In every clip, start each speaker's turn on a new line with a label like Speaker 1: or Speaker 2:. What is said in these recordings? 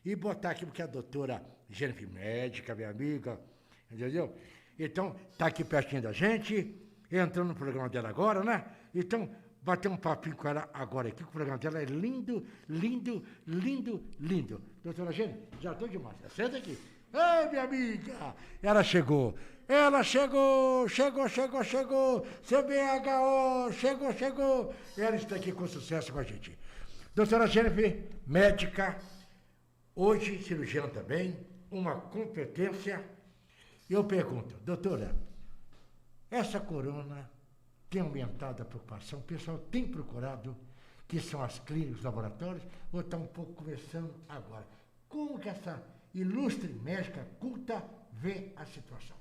Speaker 1: e botar aqui, porque a doutora Jennifer médica, minha amiga, entendeu? Então, tá aqui pertinho da gente, entrando no programa dela agora, né? Então, bater um papinho com ela agora aqui, que o programa dela é lindo, lindo, lindo, lindo. Doutora Jennifer, já estou demais. Senta aqui. Ei, minha amiga! Ela chegou. Chegou. CBHO, chegou. Ela está aqui com sucesso com a gente. Doutora Jennifer, médica, hoje cirurgiã também, uma competência. Eu pergunto, doutora, essa corona tem aumentado a preocupação? O pessoal tem procurado, que são as clínicas, os laboratórios, ou está um pouco começando agora? Como que essa ilustre médica culta vê a situação?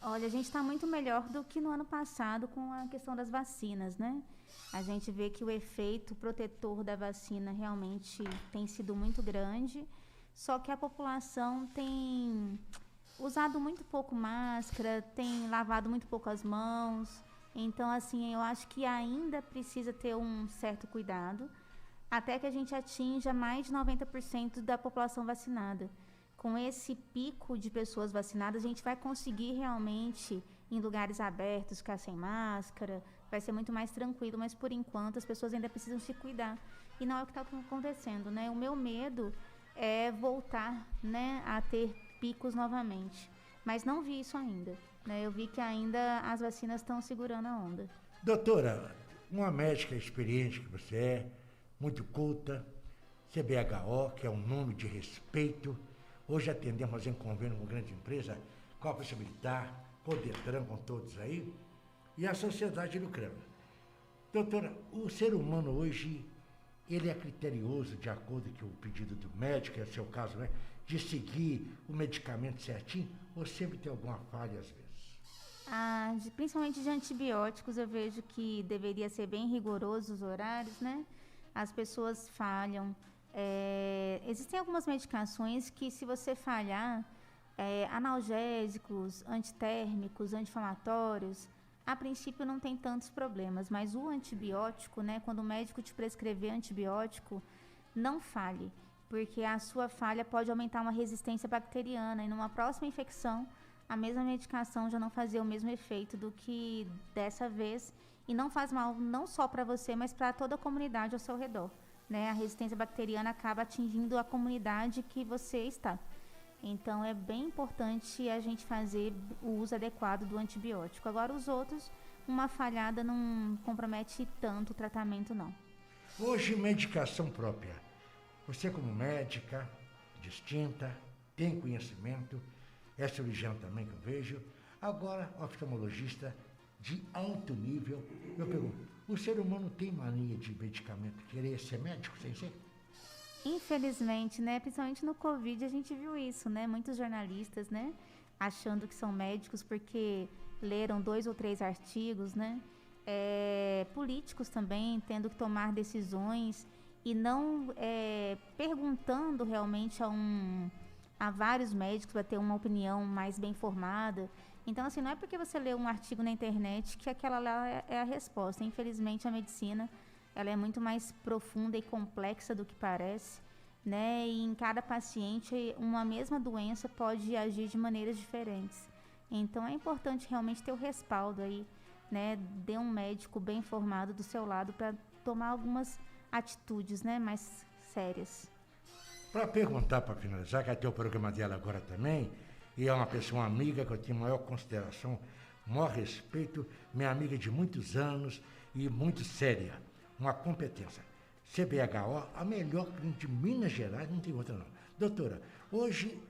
Speaker 2: Olha, a gente está muito melhor do que no ano passado com a questão das vacinas, né? A gente vê que o efeito protetor da vacina realmente tem sido muito grande, só que a população tem usado muito pouco máscara, tem lavado muito pouco as mãos. Então, assim, eu acho que ainda precisa ter um certo cuidado, até que a gente atinja mais de 90% da população vacinada. Com esse pico de pessoas vacinadas, a gente vai conseguir realmente, em lugares abertos, ficar sem máscara, vai ser muito mais tranquilo, mas por enquanto as pessoas ainda precisam se cuidar. E não é o que está acontecendo, né? O meu medo é voltar, né, a ter picos novamente. Mas não vi isso ainda, né? Eu vi que ainda as vacinas estão segurando a onda.
Speaker 1: Doutora, uma médica experiente que você é, muito culta, CBHO, que é um nome de respeito. Hoje atendemos em convênio com grande empresa, Copa Militar, com o Detran, com todos aí, e a sociedade lucrando. Doutora, o ser humano hoje, ele é criterioso de acordo com o pedido do médico, é o seu caso, né? De seguir o medicamento certinho, ou sempre tem alguma falha às vezes?
Speaker 2: Principalmente de antibióticos, eu vejo que deveria ser bem rigoroso os horários, né? As pessoas falham. Existem algumas medicações que, se você falhar, analgésicos, antitérmicos, anti-inflamatórios, a princípio não tem tantos problemas, mas o antibiótico, né, quando o médico te prescrever antibiótico, não falhe, porque a sua falha pode aumentar uma resistência bacteriana e numa próxima infecção, a mesma medicação já não fazia o mesmo efeito do que dessa vez, e não faz mal não só para você, mas para toda a comunidade ao seu redor. Né? A resistência bacteriana acaba atingindo a comunidade que você está. Então, é bem importante a gente fazer o uso adequado do antibiótico. Agora, os outros, uma falhada não compromete tanto o tratamento, não.
Speaker 1: Hoje, medicação própria. Você, como médica, distinta, tem conhecimento, é cirurgião também, que eu vejo. Agora, oftalmologista de alto nível. Eu pergunto, o ser humano tem mania de medicamento, querer ser médico sem ser?
Speaker 2: Infelizmente, né, principalmente no Covid a gente viu isso, né, muitos jornalistas, né, achando que são médicos porque leram 2 ou 3 artigos, né, políticos também tendo que tomar decisões e não perguntando realmente a vários médicos para ter uma opinião mais bem formada. Então, assim, não é porque você lê um artigo na internet que aquela lá é a resposta. Infelizmente, a medicina, ela é muito mais profunda e complexa do que parece, né? E em cada paciente, uma mesma doença pode agir de maneiras diferentes. Então, é importante realmente ter o respaldo aí, né? De um médico bem formado do seu lado para tomar algumas atitudes, né? Mais sérias.
Speaker 1: Para perguntar, para finalizar, que vai ter o programa dela agora também, e é uma pessoa, uma amiga que eu tenho maior consideração, maior respeito, minha amiga de muitos anos e muito séria, uma competência. CBHO, a melhor clínica de Minas Gerais, não tem outra não. Doutora, hoje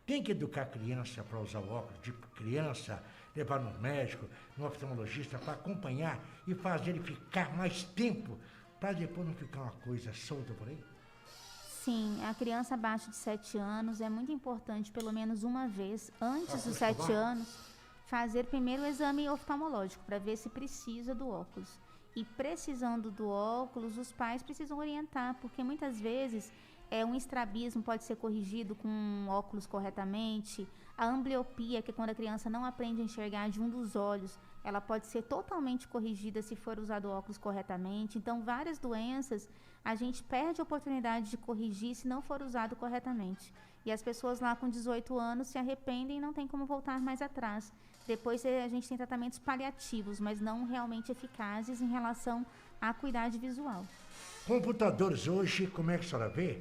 Speaker 1: tem que educar a criança para usar o óculos de criança, levar no médico, no oftalmologista, para acompanhar e fazer ele ficar mais tempo, para depois não ficar uma coisa solta por aí?
Speaker 2: Sim, a criança abaixo de 7 anos é muito importante, pelo menos uma vez, antes dos 7 anos, fazer primeiro o exame oftalmológico, para ver se precisa do óculos. E precisando do óculos, os pais precisam orientar, porque muitas vezes um estrabismo pode ser corrigido com óculos corretamente, a ambliopia, que é quando a criança não aprende a enxergar de um dos olhos, ela pode ser totalmente corrigida se for usado o óculos corretamente. Então, várias doenças a gente perde a oportunidade de corrigir se não for usado corretamente. E as pessoas lá com 18 anos se arrependem e não tem como voltar mais atrás. Depois a gente tem tratamentos paliativos, mas não realmente eficazes em relação à acuidade visual.
Speaker 1: Computadores hoje, como é que a senhora vê?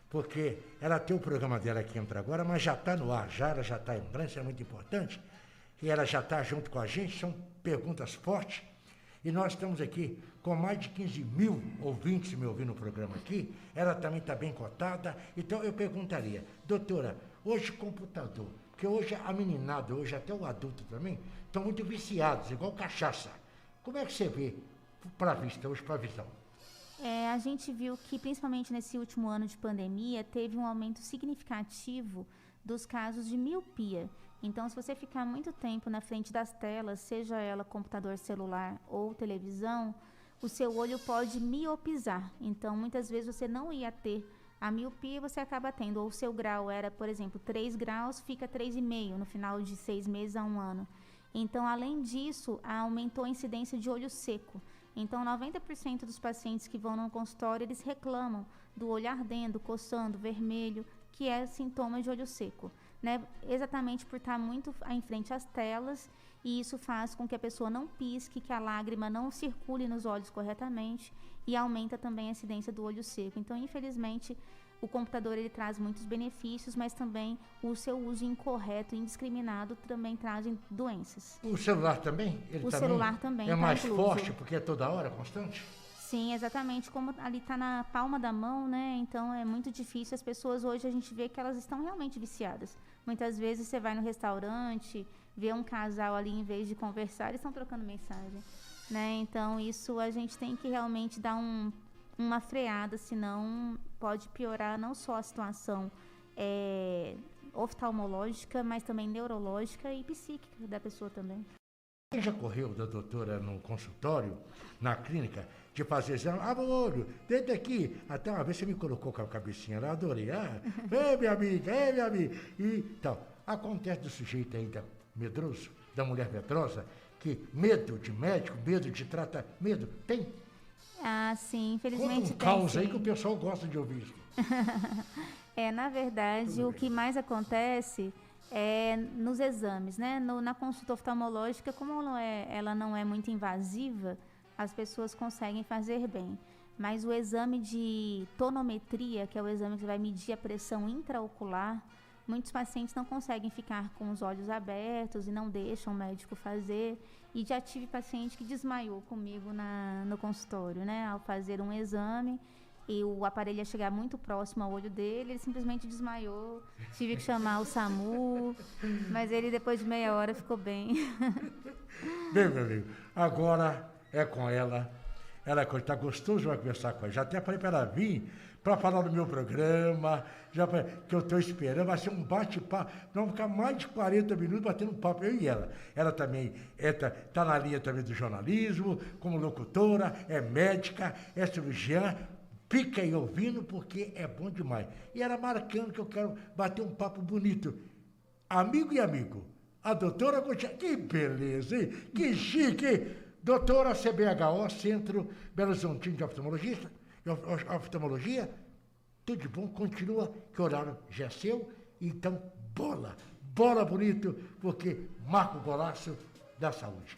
Speaker 1: Porque ela tem o programa dela que entra agora, mas já está no ar, ela já está entrando, isso é muito importante. E ela já está junto com a gente, são perguntas fortes. E nós estamos aqui com mais de 15 mil ouvintes me ouvindo no programa aqui. Ela também está bem cotada. Então eu perguntaria, doutora, hoje computador, porque hoje a meninada, hoje até o adulto também, estão muito viciados, igual cachaça. Como é que você vê para a vista, hoje para a visão?
Speaker 2: A gente viu que, principalmente nesse último ano de pandemia, teve um aumento significativo dos casos de miopia. Então, se você ficar muito tempo na frente das telas, seja ela computador celular ou televisão, o seu olho pode miopizar. Então, muitas vezes você não ia ter a miopia, você acaba tendo. Ou o seu grau era, por exemplo, 3 graus, fica 3,5 no final de 6 meses a 1 ano. Então, além disso, aumentou a incidência de olho seco. Então, 90% dos pacientes que vão no consultório, eles reclamam do olho ardendo, coçando, vermelho, que é sintoma de olho seco, né? Exatamente por estar muito em frente às telas, e isso faz com que a pessoa não pisque, que a lágrima não circule nos olhos corretamente, e aumenta também a incidência do olho seco. Então, infelizmente, o computador ele traz muitos benefícios, mas também o seu uso incorreto, indiscriminado, também traz doenças.
Speaker 1: O celular também?
Speaker 2: O celular também
Speaker 1: é mais
Speaker 2: incluso.
Speaker 1: forte porque é toda hora, constante?
Speaker 2: Sim, exatamente, como ali está na palma da mão, né? Então é muito difícil. As pessoas hoje a gente vê que elas estão realmente viciadas. Muitas vezes você vai no restaurante, vê um casal ali, em vez de conversar, eles estão trocando mensagem, né? Então isso a gente tem que realmente dar uma freada, senão pode piorar não só a situação oftalmológica, mas também neurológica e psíquica da pessoa também.
Speaker 1: Quem já correu da doutora no consultório, na clínica, de fazer exame, o olho, dentro aqui, até uma vez você me colocou com a cabecinha lá, adorei, minha amiga, e tal. Acontece do sujeito ainda medroso, da mulher medrosa, que medo de médico, medo de tratar, medo, tem?
Speaker 2: Ah, sim, infelizmente
Speaker 1: tem. Causa aí
Speaker 2: sim.
Speaker 1: que o pessoal gosta de ouvir isso.
Speaker 2: Na verdade, o que mais acontece é nos exames, né? Na consulta oftalmológica, como ela não é muito invasiva, as pessoas conseguem fazer bem. Mas o exame de tonometria, que é o exame que vai medir a pressão intraocular, muitos pacientes não conseguem ficar com os olhos abertos e não deixam o médico fazer. E já tive paciente que desmaiou comigo no consultório, né? Ao fazer um exame, e o aparelho ia chegar muito próximo ao olho dele, ele simplesmente desmaiou. Tive que chamar o SAMU, mas ele depois de meia hora ficou bem.
Speaker 1: Bem, meu amigo, agora é com ela. Ela está gostoso de conversar com ela. Já até falei para ela vir para falar do meu programa, que eu estou esperando. Vai ser um bate-papo. Vamos ficar mais de 40 minutos batendo papo, eu e ela. Ela também está na linha também do jornalismo, como locutora, é médica, é cirurgiã. Fica aí ouvindo porque é bom demais. E ela marcando que eu quero bater um papo bonito. Amigo e amigo. A doutora Gotia, que beleza, hein? Que chique. Doutora CBHO, Centro Belo Horizontino de Oftalmologia. Tudo de bom, continua, que o horário já é seu. Então, bola bonito, porque marca o golaço da saúde.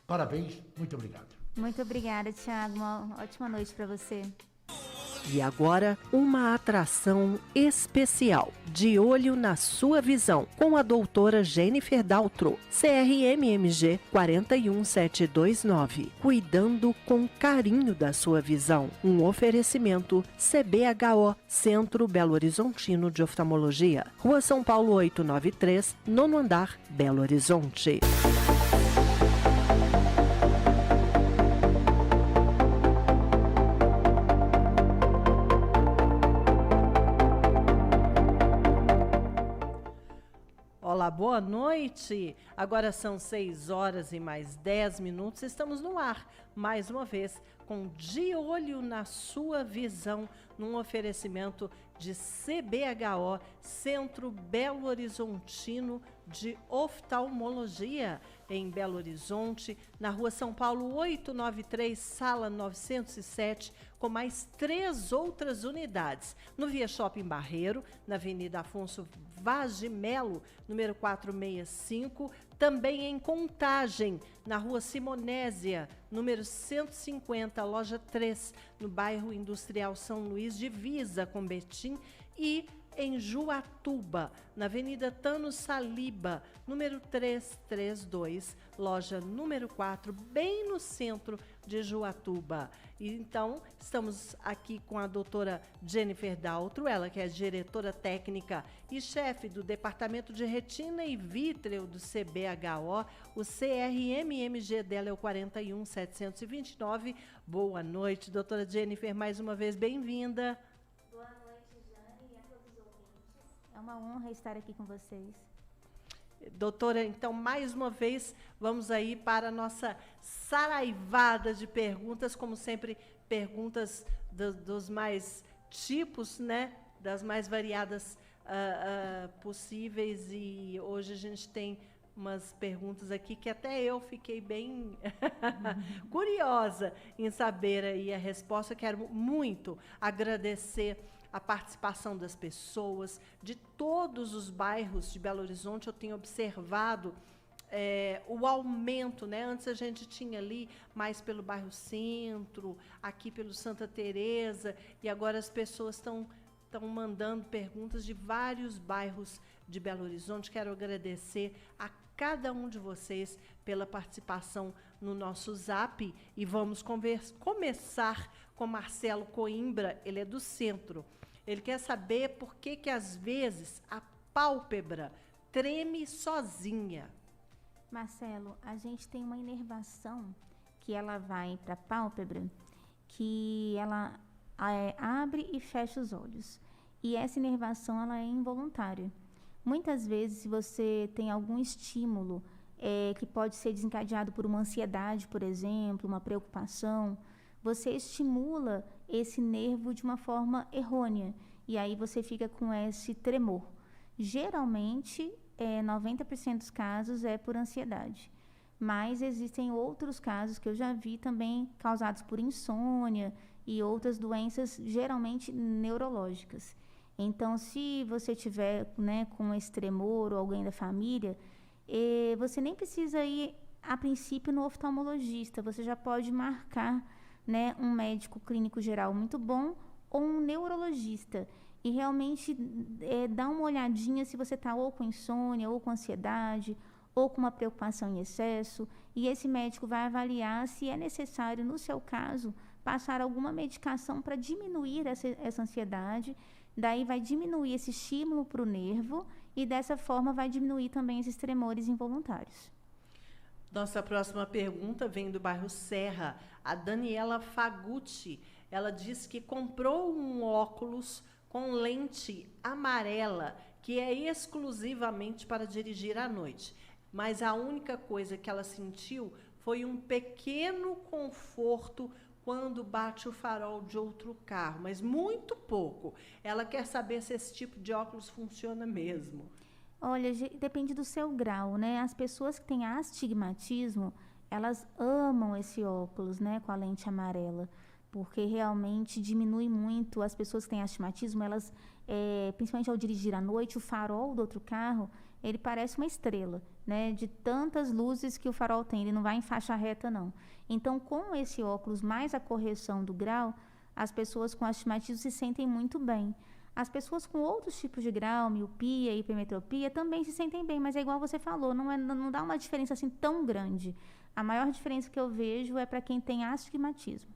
Speaker 1: Parabéns, muito obrigado.
Speaker 2: Muito obrigada, Thiago. Uma ótima noite para você.
Speaker 3: E agora, uma atração especial, De Olho na Sua Visão, com a doutora Jennifer Daltro, CRMMG 41729. Cuidando com carinho da sua visão. Um oferecimento CBHO, Centro Belo Horizontino de Oftalmologia. Rua São Paulo 893, 9º andar, Belo Horizonte. Olá, boa noite. Agora são 6 horas e mais 10 minutos. Estamos no ar, mais uma vez, com De Olho na Sua Visão, num oferecimento de CBHO, Centro Belo Horizontino de Oftalmologia, em Belo Horizonte, na Rua São Paulo 893, sala 907, com mais 3 outras unidades. No Via Shopping Barreiro, na Avenida Afonso Vaz de Melo, número 465, também em Contagem, na Rua Simonésia, número 150, loja 3, no bairro Industrial São Luís, divisa com Betim, e em Juatuba, na Avenida Tano Saliba, número 332, loja número 4, bem no centro de Juatuba. E então, estamos aqui com a doutora Jennifer Daltro, ela que é diretora técnica e chefe do Departamento de Retina e Vítreo do CBHO. O CRMMG dela é o 41729. Boa noite, doutora Jennifer, mais uma vez bem-vinda.
Speaker 2: É uma honra estar aqui com vocês.
Speaker 3: Doutora, então, mais uma vez, vamos aí para a nossa saraivada de perguntas, como sempre, perguntas dos mais tipos, né? Das mais variadas possíveis. E hoje a gente tem umas perguntas aqui que até eu fiquei bem curiosa em saber aí a resposta. Quero muito agradecer a participação das pessoas, de todos os bairros de Belo Horizonte. Eu tenho observado o aumento, né? Antes a gente tinha ali mais pelo bairro Centro, aqui pelo Santa Teresa, e agora as pessoas estão mandando perguntas de vários bairros de Belo Horizonte. Quero agradecer a cada um de vocês pela participação no nosso Zap, e vamos começar com Marcelo Coimbra. Ele é do Centro. Ele quer saber por que às vezes a pálpebra treme sozinha.
Speaker 2: Marcelo, a gente tem uma inervação que ela vai para a pálpebra, que ela abre e fecha os olhos. E essa inervação ela é involuntária. Muitas vezes, se você tem algum estímulo que pode ser desencadeado por uma ansiedade, por exemplo, uma preocupação, você estimula esse nervo de uma forma errônea, e aí você fica com esse tremor. Geralmente, 90% dos casos é por ansiedade, mas existem outros casos que eu já vi também causados por insônia e outras doenças, geralmente neurológicas. Então, se você tiver, né, com esse tremor ou alguém da família, você nem precisa ir, a princípio, no oftalmologista. Você já pode marcar, né, um médico clínico geral muito bom ou um neurologista e realmente dar uma olhadinha se você está ou com insônia, ou com ansiedade, ou com uma preocupação em excesso, e esse médico vai avaliar se é necessário, no seu caso, passar alguma medicação para diminuir essa ansiedade. Daí vai diminuir esse estímulo para o nervo e dessa forma vai diminuir também esses tremores involuntários.
Speaker 3: Nossa próxima pergunta vem do bairro Serra. A Daniela Fagutti, ela diz que comprou um óculos com lente amarela, que é exclusivamente para dirigir à noite. Mas a única coisa que ela sentiu foi um pequeno conforto quando bate o farol de outro carro, mas muito pouco. Ela quer saber se esse tipo de óculos funciona mesmo.
Speaker 2: Olha, depende do seu grau, né? As pessoas que têm astigmatismo, elas amam esse óculos, né, com a lente amarela, porque realmente diminui muito. As pessoas que têm astigmatismo, elas, principalmente ao dirigir à noite, o farol do outro carro, ele parece uma estrela, né, de tantas luzes que o farol tem, ele não vai em faixa reta, não. Então, com esse óculos mais a correção do grau, as pessoas com astigmatismo se sentem muito bem. As pessoas com outros tipos de grau, miopia, hipermetropia, também se sentem bem, mas é igual você falou, não dá uma diferença assim tão grande. A maior diferença que eu vejo é para quem tem astigmatismo.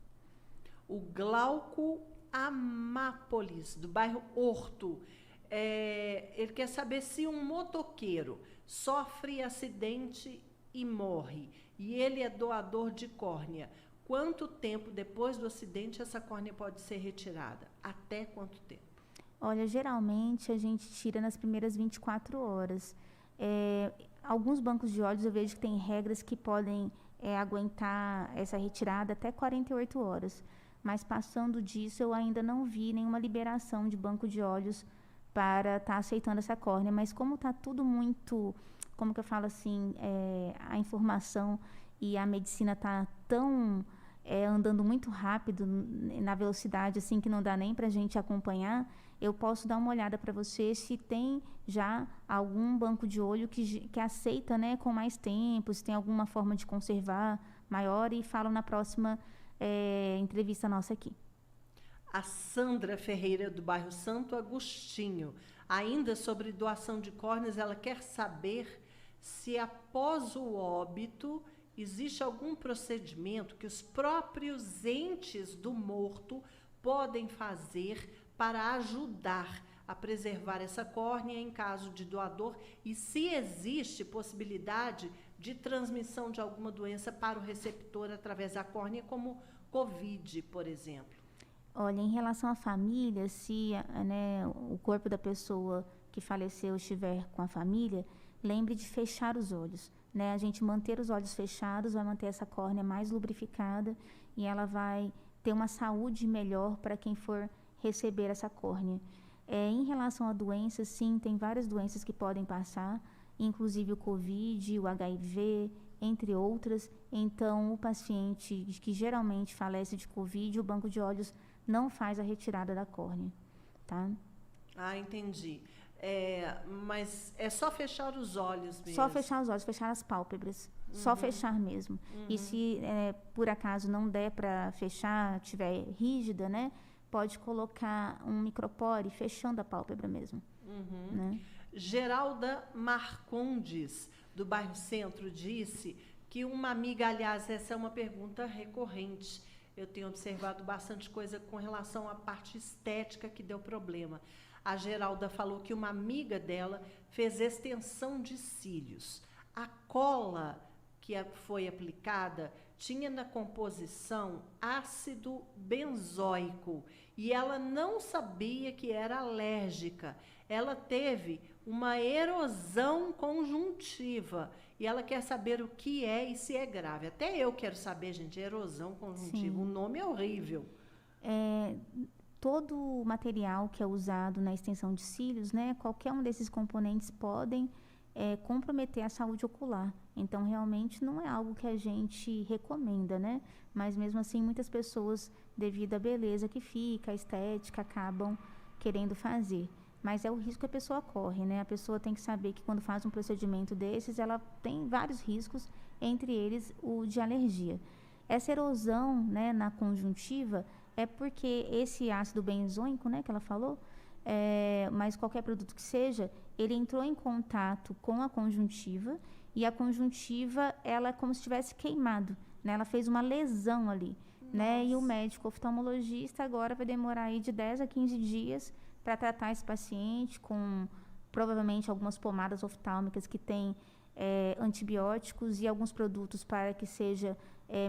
Speaker 3: O Glauco Amápolis, do bairro Horto, ele quer saber se um motoqueiro sofre acidente e morre, e ele é doador de córnea. Quanto tempo depois do acidente essa córnea pode ser retirada? Até quanto tempo?
Speaker 2: Olha, geralmente a gente tira nas primeiras 24 horas. Alguns bancos de olhos eu vejo que tem regras que podem aguentar essa retirada até 48 horas. mas passando disso eu ainda não vi nenhuma liberação de banco de olhos para estar aceitando essa córnea, mas como está tudo muito, como que eu falo assim, a informação e a medicina está tão andando muito rápido, na velocidade assim que não dá nem para a gente acompanhar, eu posso dar uma olhada para você se tem já algum banco de olho que aceita, né, com mais tempo, se tem alguma forma de conservar maior, e falo na próxima entrevista nossa aqui.
Speaker 3: A Sandra Ferreira, do bairro Santo Agostinho, ainda sobre doação de córneas, ela quer saber se após o óbito existe algum procedimento que os próprios entes do morto podem fazer para ajudar a preservar essa córnea em caso de doador, e se existe possibilidade de transmissão de alguma doença para o receptor através da córnea, como Covid, por exemplo.
Speaker 2: Olha, em relação à família, se o corpo da pessoa que faleceu estiver com a família, lembre de fechar os olhos. Né? A gente manter os olhos fechados vai manter essa córnea mais lubrificada e ela vai ter uma saúde melhor para quem for receber essa córnea. Em relação a doenças, sim, tem várias doenças que podem passar, inclusive o Covid, o HIV, entre outras. Então, o paciente que geralmente falece de Covid, o banco de olhos não faz a retirada da córnea, tá?
Speaker 3: Ah, entendi. Mas é só fechar os olhos mesmo?
Speaker 2: Só fechar os olhos, fechar as pálpebras. Só fechar mesmo. E se por acaso não der para fechar, tiver rígida, né? Pode colocar um micropore fechando a pálpebra mesmo. Né?
Speaker 3: Geralda Marcondes, do bairro Centro, disse que uma amiga, aliás, essa é uma pergunta recorrente, eu tenho observado bastante coisa com relação à parte estética que deu problema. A Geralda falou que uma amiga dela fez extensão de cílios. A cola que foi aplicada tinha na composição ácido benzoico e ela não sabia que era alérgica. Ela teve uma erosão conjuntiva e ela quer saber o que é e se é grave. Até eu quero saber, gente, erosão conjuntiva. Sim. O nome é horrível.
Speaker 2: Todo o material que é usado na extensão de cílios, né, qualquer um desses componentes podem comprometer a saúde ocular. Então, realmente, não é algo que a gente recomenda, né? Mas, mesmo assim, muitas pessoas, devido à beleza que fica, à estética, acabam querendo fazer. Mas é o risco que a pessoa corre, né? A pessoa tem que saber que, quando faz um procedimento desses, ela tem vários riscos, entre eles o de alergia. Essa erosão, né, na conjuntiva é porque esse ácido benzoico, né, que ela falou, mas qualquer produto que seja, ele entrou em contato com a conjuntiva e a conjuntiva, ela é como se tivesse queimado, né? Ela fez uma lesão ali, né? E o médico oftalmologista agora vai demorar aí de 10 a 15 dias para tratar esse paciente com provavelmente algumas pomadas oftálmicas que têm antibióticos e alguns produtos para que seja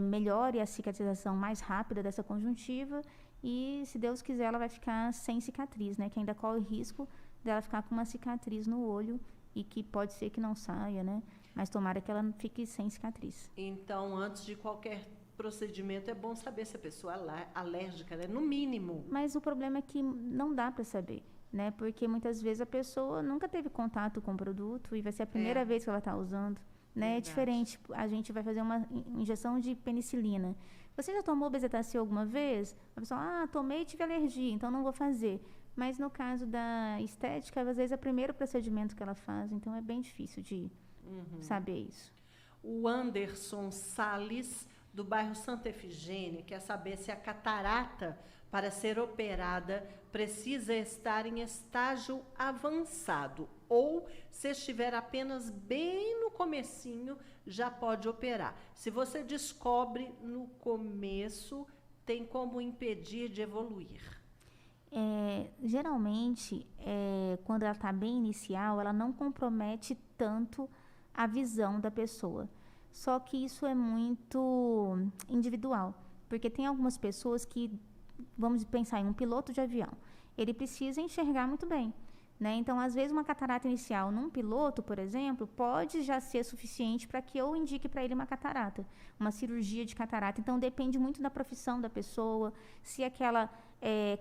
Speaker 2: melhore a cicatrização mais rápida dessa conjuntiva e, se Deus quiser, ela vai ficar sem cicatriz, né? Que ainda corre o risco dela ficar com uma cicatriz no olho e que pode ser que não saia, né? Mas tomara que ela fique sem cicatriz.
Speaker 3: Então, antes de qualquer procedimento, é bom saber se a pessoa é alérgica, né? No mínimo.
Speaker 2: Mas o problema é que não dá para saber, né? Porque muitas vezes a pessoa nunca teve contato com o produto e vai ser a primeira vez que ela está usando. Né? É diferente, a gente vai fazer uma injeção de penicilina. Você já tomou bezetacil alguma vez? A pessoa, tomei e tive alergia, então não vou fazer. Mas no caso da estética, às vezes é o primeiro procedimento que ela faz, então é bem difícil de saber isso.
Speaker 3: O Anderson Salles, do bairro Santa Efigênia, quer saber se a catarata, para ser operada, precisa estar em estágio avançado ou, se estiver apenas bem no comecinho, já pode operar. Se você descobre no começo, tem como impedir de evoluir?
Speaker 2: Geralmente, quando ela está bem inicial, ela não compromete tanto a visão da pessoa. Só que isso é muito individual, porque tem algumas pessoas que, vamos pensar em um piloto de avião, ele precisa enxergar muito bem. né? Então, às vezes, uma catarata inicial num piloto, por exemplo, pode já ser suficiente para que eu indique para ele uma catarata, uma cirurgia de catarata. Então, depende muito da profissão da pessoa, se aquela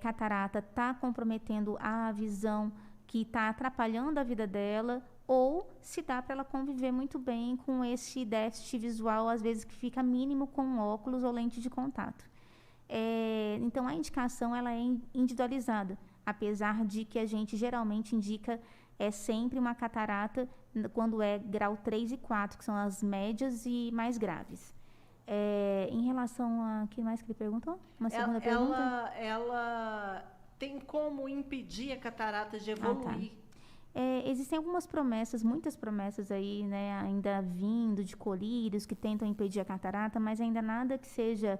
Speaker 2: catarata está comprometendo a visão, que está atrapalhando a vida dela, ou se dá para ela conviver muito bem com esse déficit visual, às vezes que fica mínimo com óculos ou lente de contato. Então, a indicação ela é individualizada, apesar de que a gente geralmente indica sempre uma catarata quando é grau 3 e 4, que são as médias e mais graves. Em relação a... O que mais que ele perguntou? Uma segunda pergunta?
Speaker 3: Ela tem como impedir a catarata de evoluir?
Speaker 2: Existem algumas promessas, muitas promessas aí, né, ainda vindo de colírios que tentam impedir a catarata, mas ainda nada que seja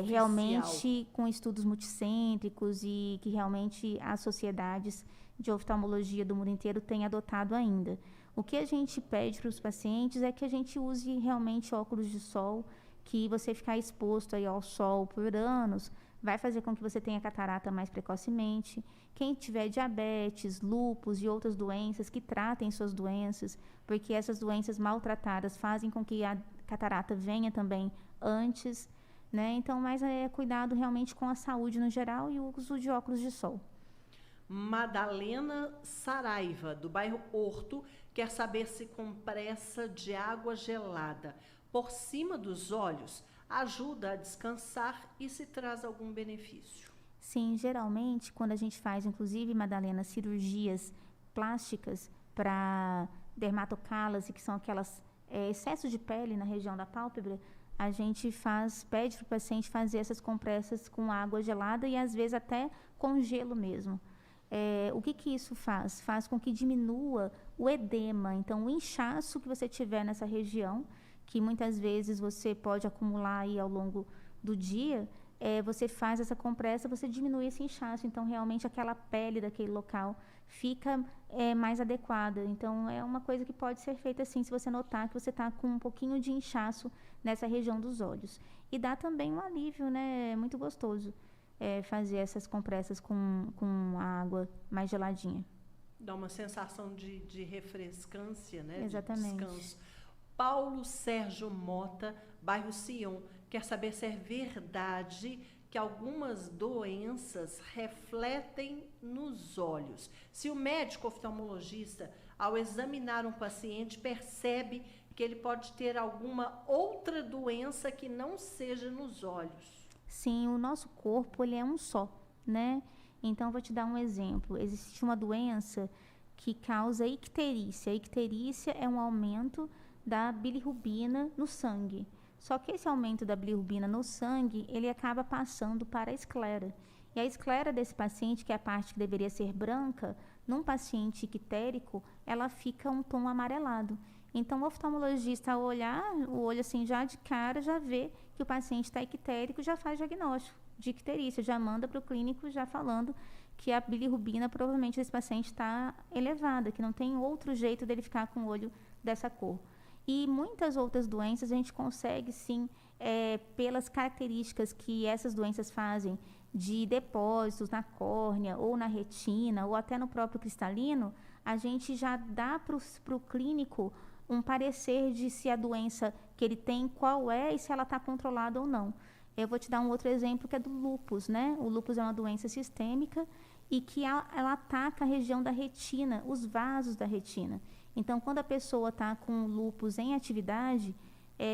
Speaker 2: realmente com estudos multicêntricos e que realmente as sociedades de oftalmologia do mundo inteiro têm adotado ainda. O que a gente pede para os pacientes é que a gente use realmente óculos de sol, que você ficar exposto aí ao sol por anos vai fazer com que você tenha catarata mais precocemente. Quem tiver diabetes, lúpus e outras doenças, que tratem suas doenças, porque essas doenças maltratadas fazem com que a catarata venha também antes, né? Então, mais cuidado realmente com a saúde no geral e o uso de óculos de sol.
Speaker 3: Madalena Saraiva, do bairro Horto, quer saber se compressa de água gelada por cima dos olhos ajuda a descansar e se traz algum benefício.
Speaker 2: Sim, geralmente, quando a gente faz, inclusive, Madalena, cirurgias plásticas para dermatocálase, que são aquelas excessos de pele na região da pálpebra, a gente pede para o paciente fazer essas compressas com água gelada e, às vezes, até com gelo mesmo. O que isso faz? Faz com que diminua o edema. Então, o inchaço que você tiver nessa região, que muitas vezes você pode acumular aí ao longo do dia, você faz essa compressa, você diminui esse inchaço. Então, realmente, aquela pele daquele local fica mais adequada. Então, é uma coisa que pode ser feita assim, se você notar que você está com um pouquinho de inchaço nessa região dos olhos. E dá também um alívio, né? É muito gostoso fazer essas compressas com a água mais geladinha.
Speaker 3: Dá uma sensação de refrescância, né?
Speaker 2: Exatamente.
Speaker 3: De descanso. Paulo Sérgio Mota, bairro Sion, quer saber se é verdade que algumas doenças refletem nos olhos. Se o médico oftalmologista, ao examinar um paciente, percebe que ele pode ter alguma outra doença que não seja nos olhos.
Speaker 2: Sim, o nosso corpo ele é um só, né? Então, vou te dar um exemplo. Existe uma doença que causa icterícia. A icterícia é um aumento da bilirrubina no sangue. Só que esse aumento da bilirrubina no sangue, ele acaba passando para a esclera. E a esclera desse paciente, que é a parte que deveria ser branca, num paciente ictérico, ela fica um tom amarelado. Então, o oftalmologista, ao olhar o olho assim, já de cara, já vê que o paciente está ictérico, já faz diagnóstico de icterícia, já manda para o clínico já falando que a bilirrubina provavelmente desse paciente está elevada, que não tem outro jeito dele ficar com o olho dessa cor. E muitas outras doenças a gente consegue, sim, pelas características que essas doenças fazem de depósitos na córnea ou na retina ou até no próprio cristalino, a gente já dá para o clínico um parecer de se a doença que ele tem, qual é e se ela está controlada ou não. Eu vou te dar um outro exemplo que é do lúpus, né? O lúpus é uma doença sistêmica e que ela ataca a região da retina, os vasos da retina. Então, quando a pessoa está com lúpus em atividade,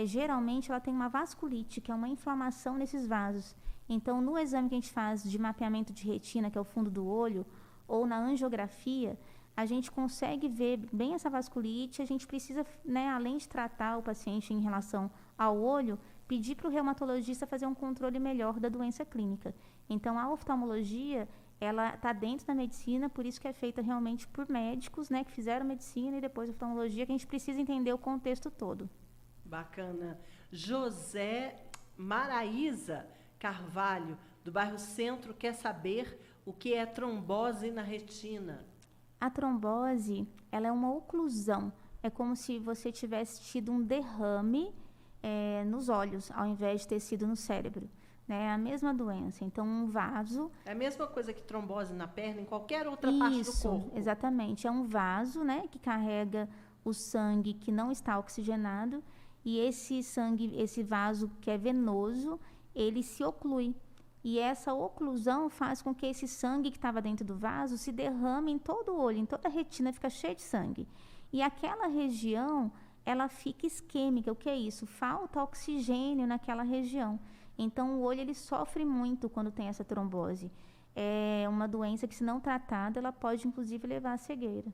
Speaker 2: geralmente ela tem uma vasculite, que é uma inflamação nesses vasos. Então, no exame que a gente faz de mapeamento de retina, que é o fundo do olho, ou na angiografia, a gente consegue ver bem essa vasculite. A gente precisa, né, além de tratar o paciente em relação ao olho, pedir para o reumatologista fazer um controle melhor da doença clínica. Então, a oftalmologia, ela está dentro da medicina, por isso que é feita realmente por médicos, né, que fizeram medicina e depois oftalmologia, que a gente precisa entender o contexto todo.
Speaker 3: Bacana. José Maraísa Carvalho, do bairro Centro, quer saber o que é trombose na retina.
Speaker 2: A trombose, ela é uma oclusão. É como se você tivesse tido um derrame nos olhos, ao invés de ter sido no cérebro. né? É a mesma doença. Então, um vaso...
Speaker 3: É a mesma coisa que trombose na perna, em qualquer outra parte do corpo.
Speaker 2: Exatamente. É um vaso, né, que carrega o sangue que não está oxigenado, e esse sangue, esse vaso que é venoso, ele se oclui. E essa oclusão faz com que esse sangue que estava dentro do vaso se derrame em todo o olho, em toda a retina, fica cheia de sangue. E aquela região, ela fica isquêmica. O que é isso? Falta oxigênio naquela região. Então, o olho ele sofre muito quando tem essa trombose. É uma doença que, se não tratada, ela pode, inclusive, levar à cegueira.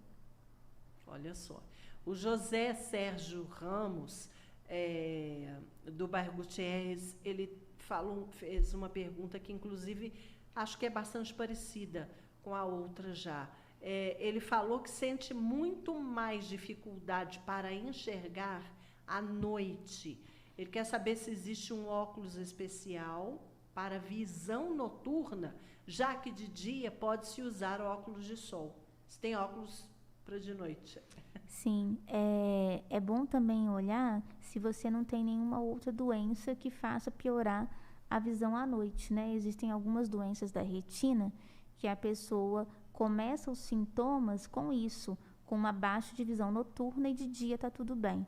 Speaker 3: Olha só. O José Sérgio Ramos, do bairro Gutierrez, ele fez uma pergunta que, inclusive, acho que é bastante parecida com a outra já. Ele falou que sente muito mais dificuldade para enxergar à noite. Ele quer saber se existe um óculos especial para visão noturna, já que de dia pode-se usar óculos de sol. Se tem óculos para de noite.
Speaker 2: Sim, é bom também olhar se você não tem nenhuma outra doença que faça piorar a visão à noite, né? Existem algumas doenças da retina que a pessoa começa os sintomas com isso, com uma baixa de visão noturna, e de dia está tudo bem.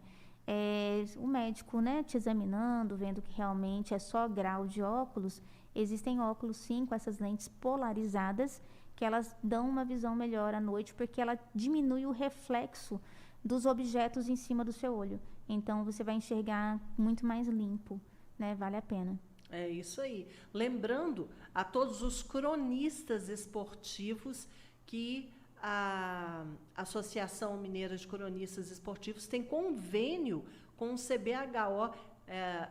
Speaker 2: O médico, né, te examinando, vendo que realmente é só grau de óculos, existem óculos sim com essas lentes polarizadas, que elas dão uma visão melhor à noite, porque ela diminui o reflexo dos objetos em cima do seu olho. Então, você vai enxergar muito mais limpo, né? Vale a pena.
Speaker 3: É isso aí. Lembrando a todos os cronistas esportivos que a Associação Mineira de Cronistas Esportivos tem convênio com o CBHO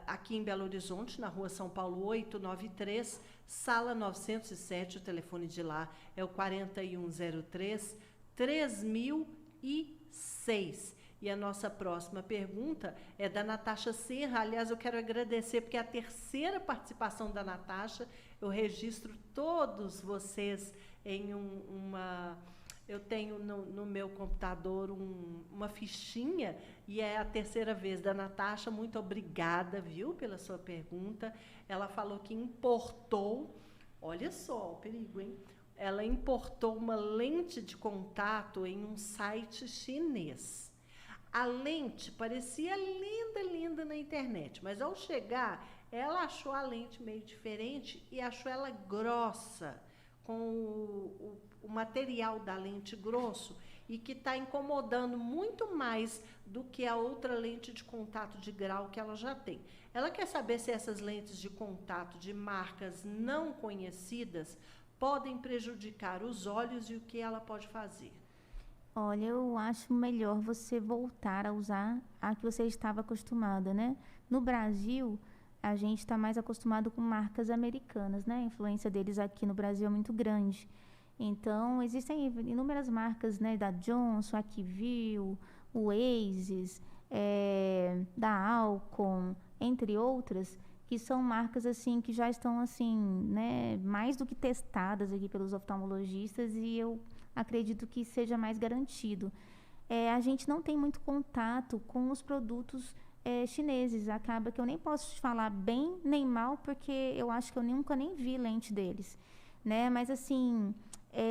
Speaker 3: aqui em Belo Horizonte, na Rua São Paulo 893, sala 907, o telefone de lá é o 4103-3006. E a nossa próxima pergunta é da Natasha Serra. Aliás, eu quero agradecer, porque é a terceira participação da Natasha. Eu registro todos vocês em uma... Eu tenho no meu computador uma fichinha, e é a terceira vez da Natasha. Muito obrigada, viu, pela sua pergunta. Ela falou que importou, olha só o perigo, hein? Ela importou uma lente de contato em um site chinês. A lente parecia linda, linda na internet, mas ao chegar, ela achou a lente meio diferente e achou ela grossa, com o material da lente grosso, e que está incomodando muito mais do que a outra lente de contato de grau que ela já tem. Ela quer saber se essas lentes de contato de marcas não conhecidas podem prejudicar os olhos e o que ela pode fazer.
Speaker 2: Olha, eu acho melhor você voltar a usar a que você estava acostumada, né? No Brasil, a gente está mais acostumado com marcas americanas, né? A influência deles aqui no Brasil é muito grande. Então, existem inúmeras marcas, né? Da Johnson, Acuvue, o Oasis, da Alcon, entre outras, que são marcas assim que já estão assim, né? Mais do que testadas aqui pelos oftalmologistas, e eu acredito que seja mais garantido. A gente não tem muito contato com os produtos chineses. Acaba que eu nem posso te falar bem nem mal, porque eu acho que eu nunca nem vi lente deles, né? Mas assim,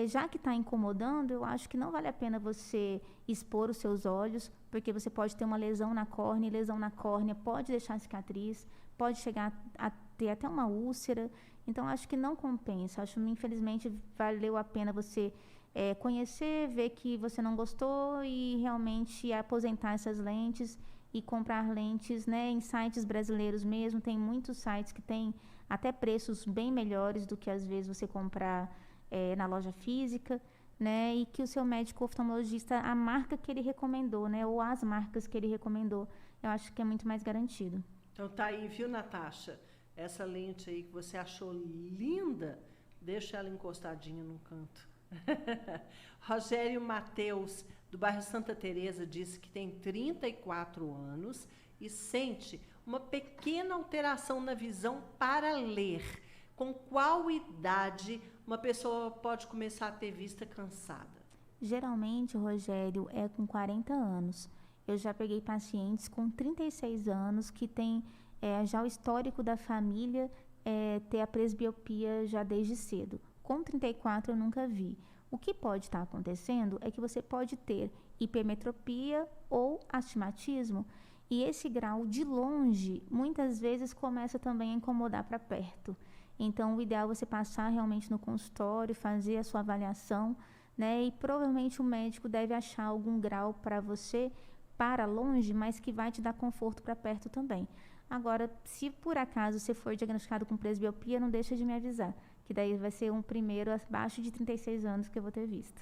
Speaker 2: já que está incomodando, eu acho que não vale a pena você expor os seus olhos, porque você pode ter uma lesão na córnea, e lesão na córnea pode deixar cicatriz, pode chegar a ter até uma úlcera. Então, acho que não compensa. Acho que, infelizmente, valeu a pena você conhecer, ver que você não gostou e realmente aposentar essas lentes e comprar lentes, né, em sites brasileiros mesmo. Tem muitos sites que têm até preços bem melhores do que, às vezes, você comprar na loja física, né, e que o seu médico oftalmologista, a marca que ele recomendou, né, ou as marcas que ele recomendou, eu acho que é muito mais garantido.
Speaker 3: Então tá aí, viu, Natasha? Essa lente aí que você achou linda, deixa ela encostadinha num canto. Rogério Mateus, do bairro Santa Teresa, disse que tem 34 anos e sente uma pequena alteração na visão para ler. Com qual idade uma pessoa pode começar a ter vista cansada?
Speaker 2: Geralmente, Rogério, é com 40 anos. Eu já peguei pacientes com 36 anos que têm já o histórico da família ter a presbiopia já desde cedo. Com 34 eu nunca vi. O que pode estar acontecendo é que você pode ter hipermetropia ou astigmatismo, e esse grau de longe muitas vezes começa também a incomodar para perto. Então, o ideal é você passar realmente no consultório, fazer a sua avaliação, né? E provavelmente o médico deve achar algum grau para você para longe, mas que vai te dar conforto para perto também. Agora, se por acaso você for diagnosticado com presbiopia, não deixa de me avisar, que daí vai ser um primeiro abaixo de 36 anos que eu vou ter visto.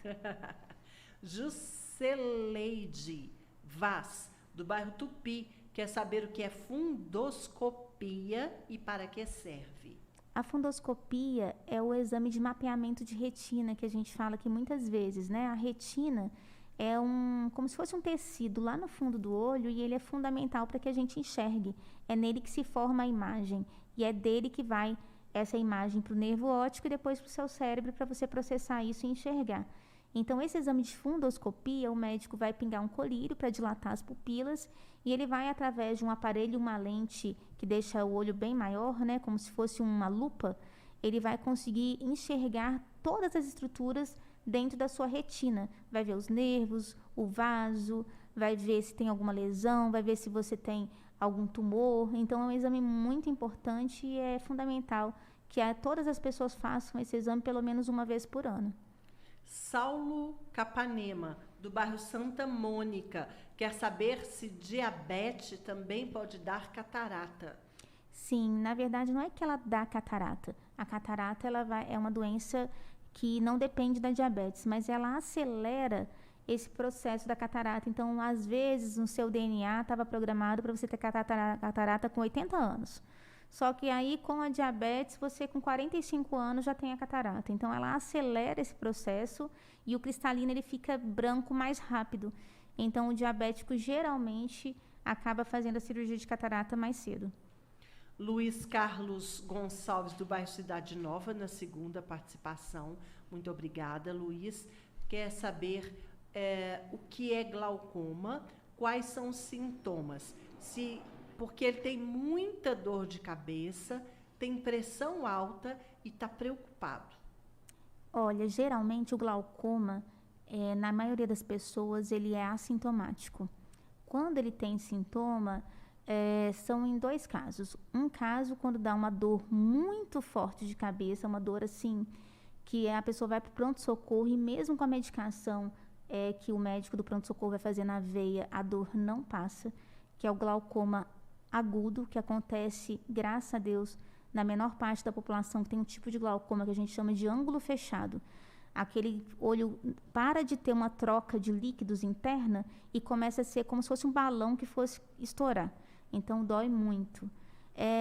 Speaker 3: Jusceleide Vaz, do bairro Tupi, quer saber o que é fundoscopia e para que serve.
Speaker 2: A fundoscopia é o exame de mapeamento de retina, que a gente fala que muitas vezes, né? A retina é como se fosse um tecido lá no fundo do olho, e ele é fundamental para que a gente enxergue. É nele que se forma a imagem, e é dele que vai essa imagem para o nervo óptico e depois para o seu cérebro, para você processar isso e enxergar. Então, esse exame de fundoscopia, o médico vai pingar um colírio para dilatar as pupilas, e ele vai, através de um aparelho, uma lente que deixa o olho bem maior, né, como se fosse uma lupa, ele vai conseguir enxergar todas as estruturas dentro da sua retina. Vai ver os nervos, o vaso, vai ver se tem alguma lesão, vai ver se você tem algum tumor. Então, é um exame muito importante e é fundamental que todas as pessoas façam esse exame pelo menos uma vez por ano.
Speaker 3: Saulo Capanema, do bairro Santa Mônica, quer saber se diabetes também pode dar catarata.
Speaker 2: Sim, na verdade não é que ela dá catarata. A catarata é uma doença que não depende da diabetes, mas ela acelera esse processo da catarata. Então, às vezes, no seu DNA estava programado para você ter catarata com 80 anos. Só que aí, com a diabetes, você com 45 anos já tem a catarata. Então, ela acelera esse processo e o cristalino ele fica branco mais rápido. Então, o diabético geralmente acaba fazendo a cirurgia de catarata mais cedo.
Speaker 3: Luiz Carlos Gonçalves, do bairro Cidade Nova, na segunda participação. Muito obrigada, Luiz. Quer saber o que é glaucoma, quais são os sintomas, porque ele tem muita dor de cabeça, tem pressão alta e está preocupado.
Speaker 2: Olha, geralmente o glaucoma, na maioria das pessoas, ele é assintomático. Quando ele tem sintoma, são em dois casos. Um caso, quando dá uma dor muito forte de cabeça, uma dor assim, que a pessoa vai para o pronto-socorro e mesmo com a medicação que o médico do pronto-socorro vai fazer na veia, a dor não passa, que é o glaucoma agudo, que acontece, graças a Deus, na menor parte da população que tem um tipo de glaucoma que a gente chama de ângulo fechado. Aquele olho para de ter uma troca de líquidos interna e começa a ser como se fosse um balão que fosse estourar. Então, dói muito.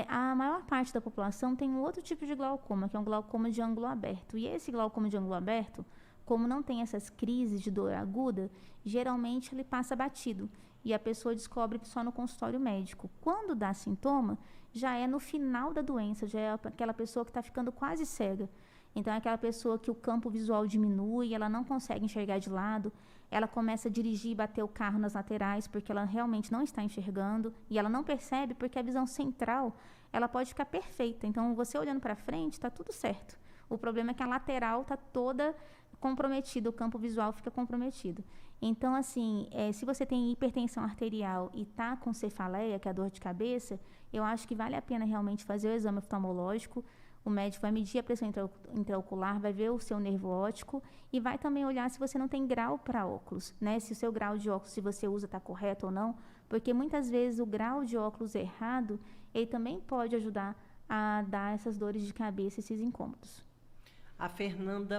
Speaker 2: A maior parte da população tem um outro tipo de glaucoma, que é um glaucoma de ângulo aberto. E esse glaucoma de ângulo aberto, como não tem essas crises de dor aguda, geralmente ele passa batido. E a pessoa descobre só no consultório médico. Quando dá sintoma, já é no final da doença, já é aquela pessoa que está ficando quase cega. Então, é aquela pessoa que o campo visual diminui, ela não consegue enxergar de lado, ela começa a dirigir e bater o carro nas laterais, porque ela realmente não está enxergando, e ela não percebe porque a visão central, ela pode ficar perfeita. Então, você olhando para frente, está tudo certo. O problema é que a lateral está toda comprometida, o campo visual fica comprometido. Então, assim, se você tem hipertensão arterial e está com cefaleia, que é a dor de cabeça, eu acho que vale a pena realmente fazer o exame oftalmológico. O médico vai medir a pressão intraocular, vai ver o seu nervo óptico e vai também olhar se você não tem grau para óculos, né? Se o seu grau de óculos, se você usa, está correto ou não, porque muitas vezes o grau de óculos errado, ele também pode ajudar a dar essas dores de cabeça, esses incômodos.
Speaker 3: A Fernanda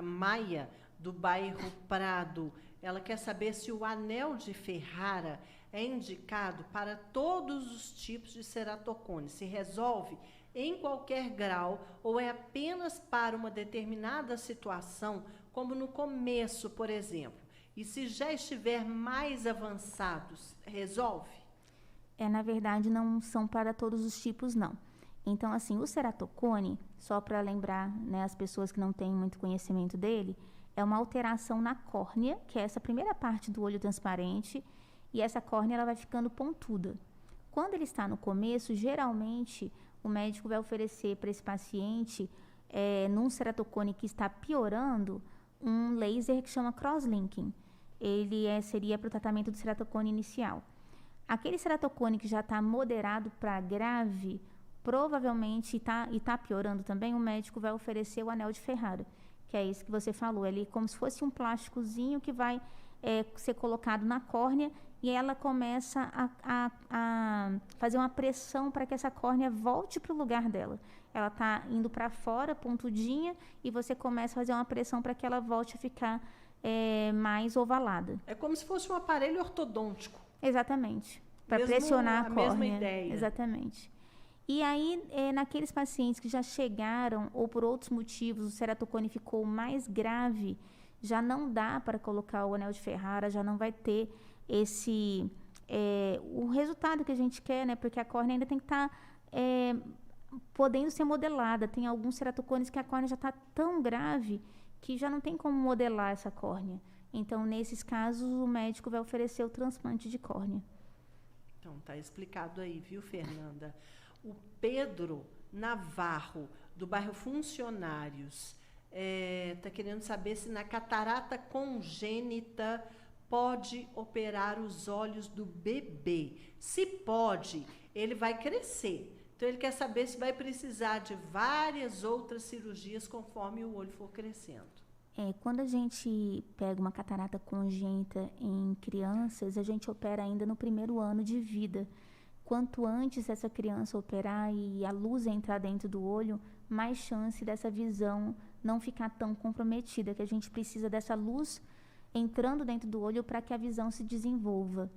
Speaker 3: Maia, do bairro Prado, ela quer saber se o anel de Ferrara é indicado para todos os tipos de ceratocone. Se resolve em qualquer grau ou é apenas para uma determinada situação, como no começo, por exemplo. E se já estiver mais avançados, resolve?
Speaker 2: Na verdade, não são para todos os tipos, não. Então, assim, o ceratocone, só para lembrar, né, as pessoas que não têm muito conhecimento dele, é uma alteração na córnea, que é essa primeira parte do olho transparente, e essa córnea ela vai ficando pontuda. Quando ele está no começo, geralmente, o médico vai oferecer para esse paciente, num ceratocone que está piorando, um laser que chama crosslinking. Ele seria para o tratamento do ceratocone inicial. Aquele ceratocone que já está moderado para grave, provavelmente está piorando também, o médico vai oferecer o anel de Ferrara, que é isso que você falou. Ele é como se fosse um plásticozinho que vai ser colocado na córnea e ela começa a fazer uma pressão para que essa córnea volte para o lugar dela. Ela está indo para fora, pontudinha, e você começa a fazer uma pressão para que ela volte a ficar mais ovalada.
Speaker 3: É como se fosse um aparelho ortodôntico.
Speaker 2: Exatamente. Para pressionar a córnea.
Speaker 3: Mesma ideia.
Speaker 2: Exatamente. E aí, naqueles pacientes que já chegaram, ou por outros motivos, o ceratocone ficou mais grave, já não dá para colocar o anel de Ferrara, já não vai ter o resultado que a gente quer, né? Porque a córnea ainda tem que estar podendo ser modelada. Tem alguns ceratocones que a córnea já está tão grave que já não tem como modelar essa córnea. Então, nesses casos, o médico vai oferecer o transplante de córnea.
Speaker 3: Então, está explicado aí, viu, Fernanda? O Pedro Navarro, do bairro Funcionários, está querendo saber se na catarata congênita pode operar os olhos do bebê. Se pode, ele vai crescer. Então, ele quer saber se vai precisar de várias outras cirurgias conforme o olho for crescendo.
Speaker 2: Quando a gente pega uma catarata congênita em crianças, a gente opera ainda no primeiro ano de vida. Quanto antes essa criança operar e a luz entrar dentro do olho, mais chance dessa visão não ficar tão comprometida, que a gente precisa dessa luz entrando dentro do olho para que a visão se desenvolva.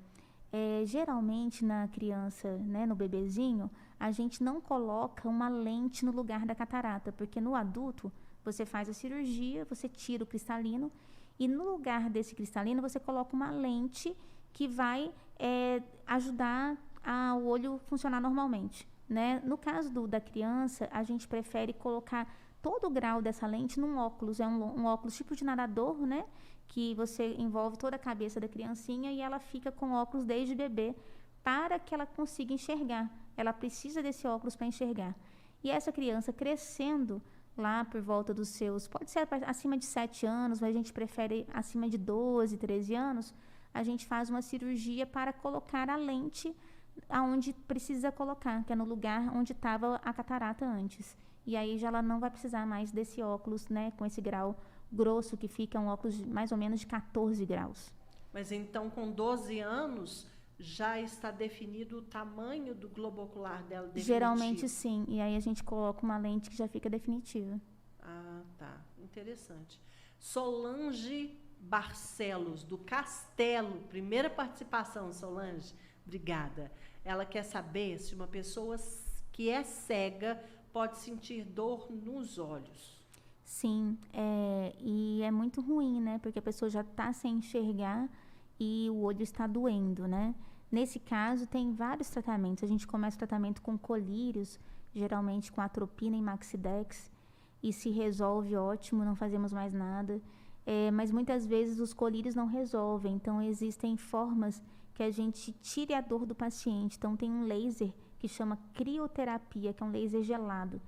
Speaker 2: Geralmente, na criança, né, no bebezinho, a gente não coloca uma lente no lugar da catarata, porque no adulto, você faz a cirurgia, você tira o cristalino e no lugar desse cristalino você coloca uma lente que vai ajudar o olho funcionar normalmente, né? No caso da criança, a gente prefere colocar todo o grau dessa lente num óculos. É um óculos tipo de nadador, né? Que você envolve toda a cabeça da criancinha e ela fica com óculos desde bebê para que ela consiga enxergar. Ela precisa desse óculos para enxergar. E essa criança crescendo lá por volta dos seus, pode ser acima de 7 anos, mas a gente prefere acima de 12, 13 anos, a gente faz uma cirurgia para colocar a lente aonde precisa colocar, que é no lugar onde estava a catarata antes. E aí já ela não vai precisar mais desse óculos, né, com esse grau grosso que fica um óculos de mais ou menos de 14 graus.
Speaker 3: Mas então, com 12 anos, já está definido o tamanho do globo ocular dela definitivo?
Speaker 2: Geralmente sim, e aí a gente coloca uma lente que já fica definitiva.
Speaker 3: Ah, tá. Interessante. Solange Barcelos, do Castelo, primeira participação, Solange, obrigada. Ela quer saber se uma pessoa que é cega pode sentir dor nos olhos.
Speaker 2: Sim, e é muito ruim, né? Porque a pessoa já está sem enxergar e o olho está doendo, né? Nesse caso, tem vários tratamentos. A gente começa o tratamento com colírios, geralmente com atropina e maxidex, e se resolve, ótimo, não fazemos mais nada. Mas muitas vezes os colírios não resolvem, então existem formas que a gente tire a dor do paciente. Então, tem um laser que chama crioterapia, que é um laser gelado,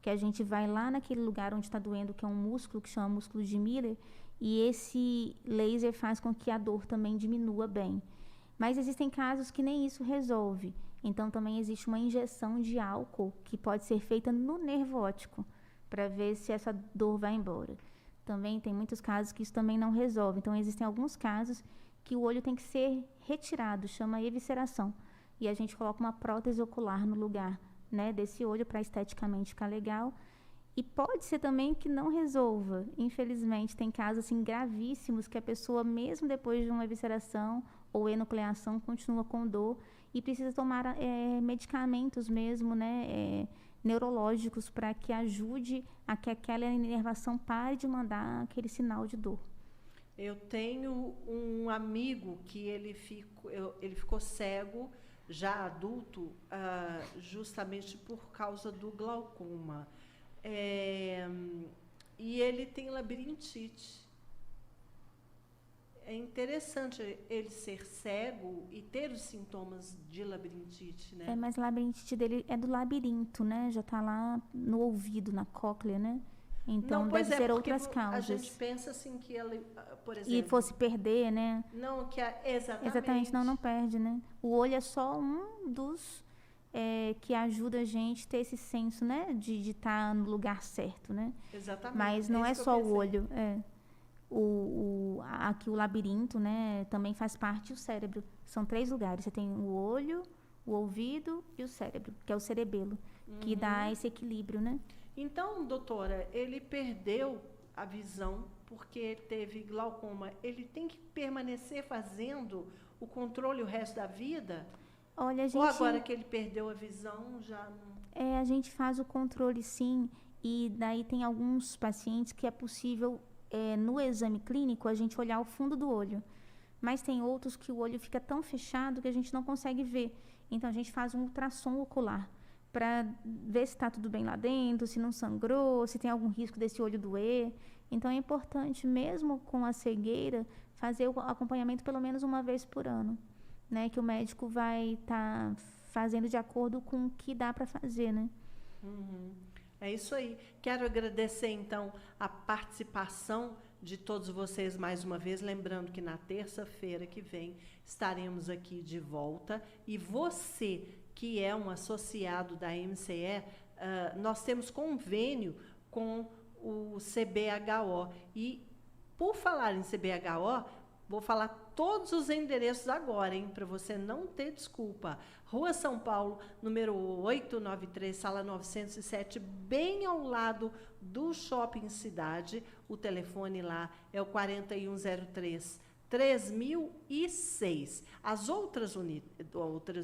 Speaker 2: que a gente vai lá naquele lugar onde está doendo, que é um músculo, que chama músculo de Miller, e esse laser faz com que a dor também diminua bem. Mas existem casos que nem isso resolve. Então, também existe uma injeção de álcool que pode ser feita no nervo óptico, para ver se essa dor vai embora. Também tem muitos casos que isso também não resolve. Então, existem alguns casos que o olho tem que ser retirado, chama evisceração. E a gente coloca uma prótese ocular no lugar, né, desse olho para esteticamente ficar legal. E pode ser também que não resolva. Infelizmente, tem casos assim, gravíssimos que a pessoa, mesmo depois de uma evisceração ou enucleação, continua com dor e precisa tomar medicamentos mesmo, né, neurológicos, para que ajude a que aquela inervação pare de mandar aquele sinal de dor.
Speaker 3: Eu tenho um amigo que ele ficou cego, já adulto, justamente por causa do glaucoma. E ele tem labirintite. É interessante ele ser cego e ter os sintomas de labirintite, né?
Speaker 2: Mas a labirintite dele é do labirinto, né? Já está lá no ouvido, na cóclea, né? Então,
Speaker 3: Não,
Speaker 2: deve ser outras causas.
Speaker 3: A gente pensa assim que ele, por exemplo...
Speaker 2: E fosse perder, né?
Speaker 3: Não, que exatamente.
Speaker 2: Exatamente, não perde, né? O olho é só um dos que ajuda a gente a ter esse senso, né? De estar no lugar certo, né?
Speaker 3: Exatamente.
Speaker 2: Mas não é só o olho, aqui o labirinto, né, também faz parte do cérebro. São 3 lugares. Você tem o olho, o ouvido e o cérebro, que é o cerebelo, que dá esse equilíbrio, né?
Speaker 3: Então, doutora, ele perdeu a visão porque teve glaucoma. Ele tem que permanecer fazendo o controle o resto da vida?
Speaker 2: Olha,
Speaker 3: Ou agora que ele perdeu a visão, já não...
Speaker 2: a gente faz o controle, sim, e daí tem alguns pacientes que é possível... no exame clínico, a gente olhar o fundo do olho. Mas tem outros que o olho fica tão fechado que a gente não consegue ver. Então, a gente faz um ultrassom ocular para ver se está tudo bem lá dentro, se não sangrou, se tem algum risco desse olho doer. Então, é importante, mesmo com a cegueira, fazer o acompanhamento pelo menos uma vez por ano, né? Que o médico vai estar fazendo de acordo com o que dá para fazer, né?
Speaker 3: É isso aí. Quero agradecer, então, a participação de todos vocês mais uma vez. Lembrando que na terça-feira que vem estaremos aqui de volta. E você, que é um associado da MCE, nós temos convênio com o CBHO. E, por falar em CBHO, vou falar todos os endereços agora, hein, para você não ter desculpa. Rua São Paulo, número 893, sala 907, bem ao lado do Shopping Cidade. O telefone lá é o 4103-3006. As outras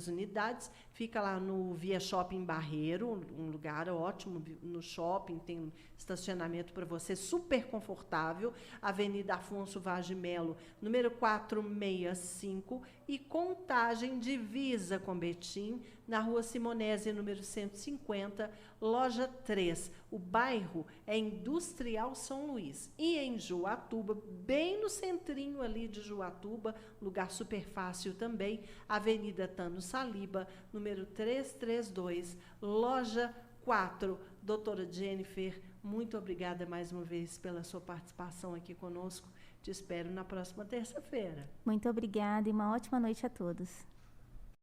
Speaker 3: unidades ficam lá no Via Shopping Barreiro, um lugar ótimo no shopping, tem estacionamento para você, super confortável. Avenida Afonso Vaz de Melo, número 465, e Contagem, divisa com Betim, na Rua Simonese, número 150, loja 3. O bairro é Industrial São Luís. E em Juatuba, bem no centrinho ali de Juatuba, lugar super fácil também, Avenida Tano Saliba, número 332, loja 4. Doutora Jennifer, muito obrigada mais uma vez pela sua participação aqui conosco. Te espero na próxima terça-feira.
Speaker 2: Muito obrigada e uma ótima noite a todos.